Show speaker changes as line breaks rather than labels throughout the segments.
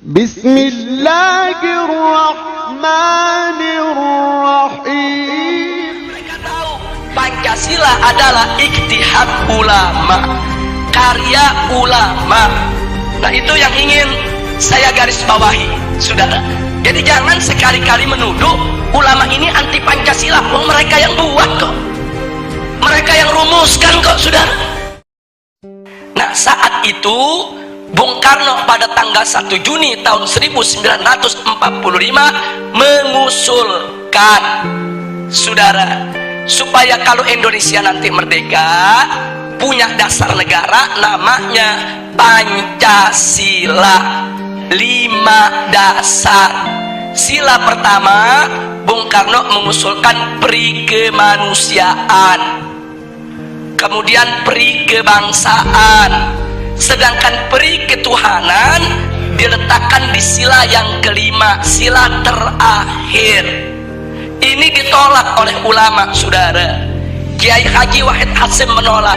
Bismillahirrahmanirrahim.
Mereka tahu Pancasila adalah ijtihad ulama, karya ulama. Nah, itu yang ingin saya garis bawahi, saudara. Jadi jangan sekali-kali menuduh ulama ini anti Pancasila. Oh, mereka yang buat kok, mereka yang rumuskan kok, saudara. Nah, saat itu Bung Karno pada tanggal 1 Juni tahun 1945 mengusulkan, saudara, supaya kalau Indonesia nanti merdeka punya dasar negara namanya Pancasila. 5 dasar. Sila pertama, Bung Karno mengusulkan peri kemanusiaan, kemudian peri kebangsaan, sedangkan peri ketuhanan diletakkan di sila yang kelima, sila terakhir. Ini ditolak oleh ulama, saudara. Kiai Haji Wahid Hasyim menolak,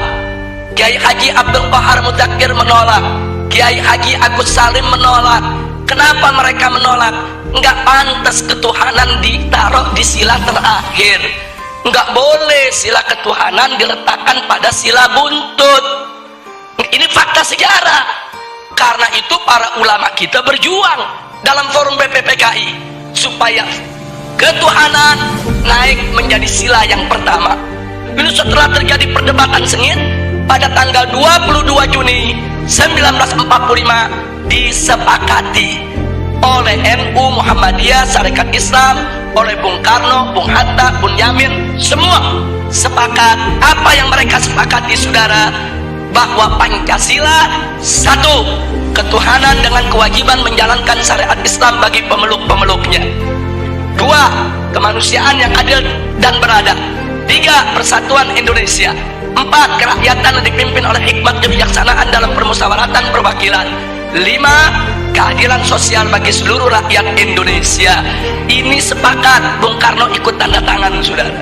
Kiai Haji Abdul Qahar Mudzakkir menolak, Kiai Haji Agus Salim menolak. Kenapa mereka menolak? Enggak pantas ketuhanan ditaruh di sila terakhir. Enggak boleh sila ketuhanan diletakkan pada sila buntut. Ini fakta sejarah. Karena itu para ulama kita berjuang dalam forum BPPKI supaya ketuhanan naik menjadi sila yang pertama. Ini setelah terjadi perdebatan sengit, pada tanggal 22 Juni 1945 disepakati oleh NU Muhammadiyah, Sarekat Islam, oleh Bung Karno, Bung Hatta, Bung Yamin, semua sepakat. Apa yang mereka sepakati, saudara? Bahwa Pancasila, satu, ketuhanan dengan kewajiban menjalankan syariat Islam bagi pemeluk-pemeluknya. 2, kemanusiaan yang adil dan beradab. 3, persatuan Indonesia. 4, kerakyatan yang dipimpin oleh hikmat kebijaksanaan dalam permusyawaratan perwakilan. 5, keadilan sosial bagi seluruh rakyat Indonesia. Ini sepakat, Bung Karno ikut tanda tangan, saudara.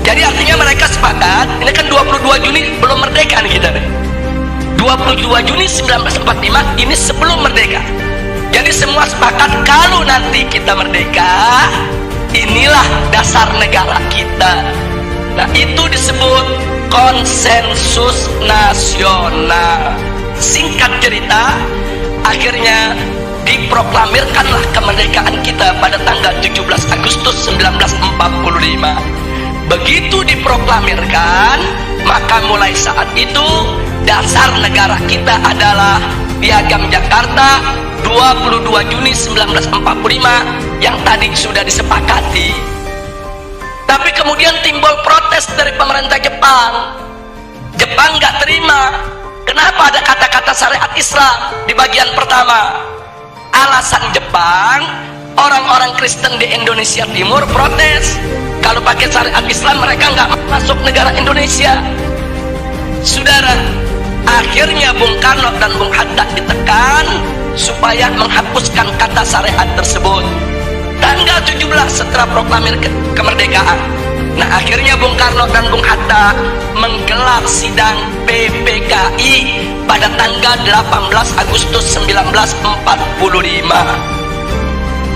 Jadi artinya mereka sepakat. Ini kan 22 Juni belum merdeka nih kita nih. 22 Juni 1945 ini sebelum merdeka. Jadi semua sepakat kalau nanti kita merdeka, inilah dasar negara kita. Nah, itu disebut konsensus nasional. Singkat cerita, akhirnya diproklamirkanlah kemerdekaan kita pada tanggal 17 Agustus 1945. Begitu diproklamirkan, maka mulai saat itu dasar negara kita adalah Piagam Jakarta 22 Juni 1945 yang tadi sudah disepakati. Tapi kemudian timbul protes dari pemerintah Jepang. Jepang nggak terima. Kenapa ada kata-kata syariat Islam di bagian pertama? Alasan Jepang, orang-orang Kristen di Indonesia Timur protes. Kalau pakai syariat Islam mereka nggak masuk negara Indonesia. Saudara, akhirnya Bung Karno dan Bung Hatta ditekan supaya menghapuskan kata syariat tersebut. Tanggal 17 setelah proklamir kemerdekaan. Nah, akhirnya Bung Karno dan Bung Hatta menggelar sidang PPKI pada tanggal 18 Agustus 1945.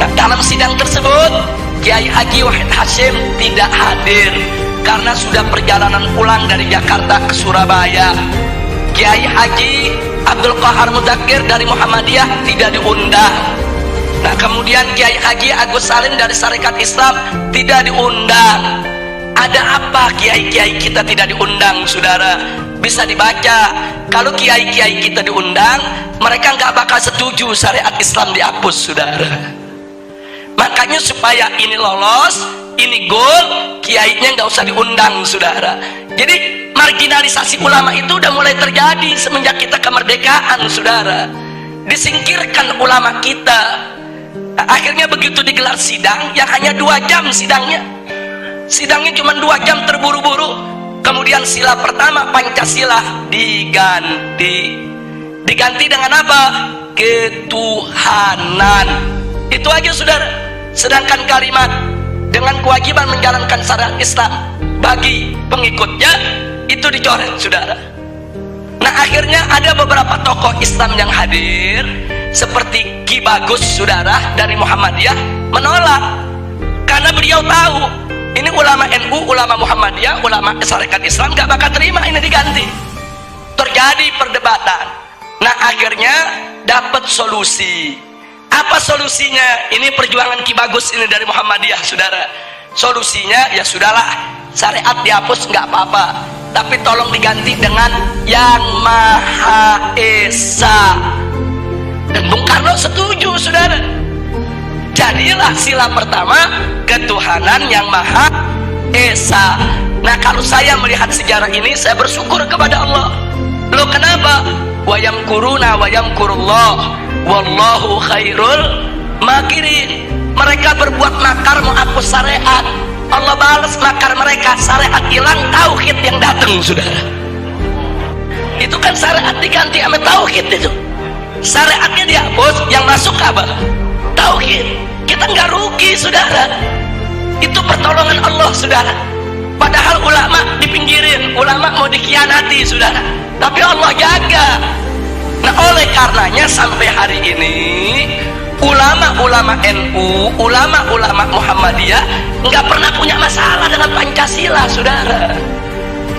Nah, dalam sidang tersebut Kiai Haji Wahid Hasyim tidak hadir karena sudah perjalanan pulang dari Jakarta ke Surabaya. Kiai Haji Abdul Qahar Mudzakkir dari Muhammadiyah tidak diundang. Nah, kemudian Kiai Haji Agus Salim dari Sarekat Islam tidak diundang. Ada apa kiai-kiai kita tidak diundang, saudara? Bisa dibaca. Kalau kiai-kiai kita diundang, mereka nggak bakal setuju syariat Islam dihapus, saudara. Makanya supaya ini lolos, ini goal, kiainya nggak usah diundang, saudara. Jadi marginalisasi ulama itu udah mulai terjadi semenjak kita kemerdekaan, saudara. Disingkirkan ulama kita. Nah, akhirnya begitu digelar sidang yang hanya 2 jam sidangnya cuma 2 jam, terburu-buru. Kemudian sila pertama Pancasila diganti dengan apa? Ketuhanan. Itu aja, saudara. Sedangkan kalimat dengan kewajiban menjalankan syariat Islam bagi pengikutnya itu dicoret, saudara. Nah, akhirnya ada beberapa tokoh Islam yang hadir seperti Ki Bagus saudara dari Muhammadiyah menolak, karena beliau tahu ini ulama NU, ulama Muhammadiyah, ulama Sarekat Islam gak bakal terima ini diganti. Terjadi perdebatan. Nah akhirnya dapat solusi. Apa solusinya? Ini perjuangan Ki Bagus ini dari Muhammadiyah saudara. Solusinya ya sudahlah, syariat dihapus nggak apa-apa, tapi tolong diganti dengan Yang Maha Esa. Dan Bung Karno setuju saudara. Jadilah sila pertama ketuhanan Yang Maha Esa. Nah kalau saya melihat sejarah ini, saya bersyukur kepada Allah. Loh kenapa? Wayam kuruna wayam kurullah wallahu khairul makirin. Mereka berbuat makar menghapus syariat, Allah balas makar mereka. Syariat hilang, tauhid yang datang saudara. Itu kan syariat diganti sama tauhid. Itu syariatnya dihapus, yang masuk apa? Tauhid. Kita nggak rugi saudara. Itu pertolongan Allah saudara. Padahal ulama dipinggirin, ulama mau dikhianati saudara, tapi Allah jaga. Nah oleh karenanya sampai hari ini ulama-ulama NU, ulama-ulama Muhammadiyah nggak pernah punya masalah dengan Pancasila saudara.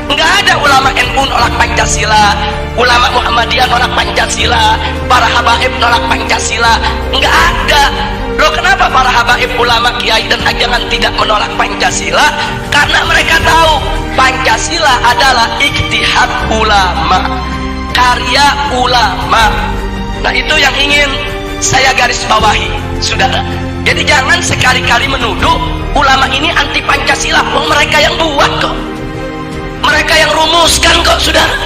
Nggak ada ulama NU nolak Pancasila, ulama Muhammadiyah nolak Pancasila, para habaib nolak Pancasila, nggak ada. Loh kenapa para habaib, ulama, kiai dan ajangan tidak menolak Pancasila? Karena mereka tahu Pancasila adalah ijtihad ulama, karya ulama. Nah itu yang ingin saya garis bawahi saudara. Jadi jangan sekali-kali menuduh ulama ini anti Pancasila. Mereka yang buat kok, mereka yang rumuskan kok saudara.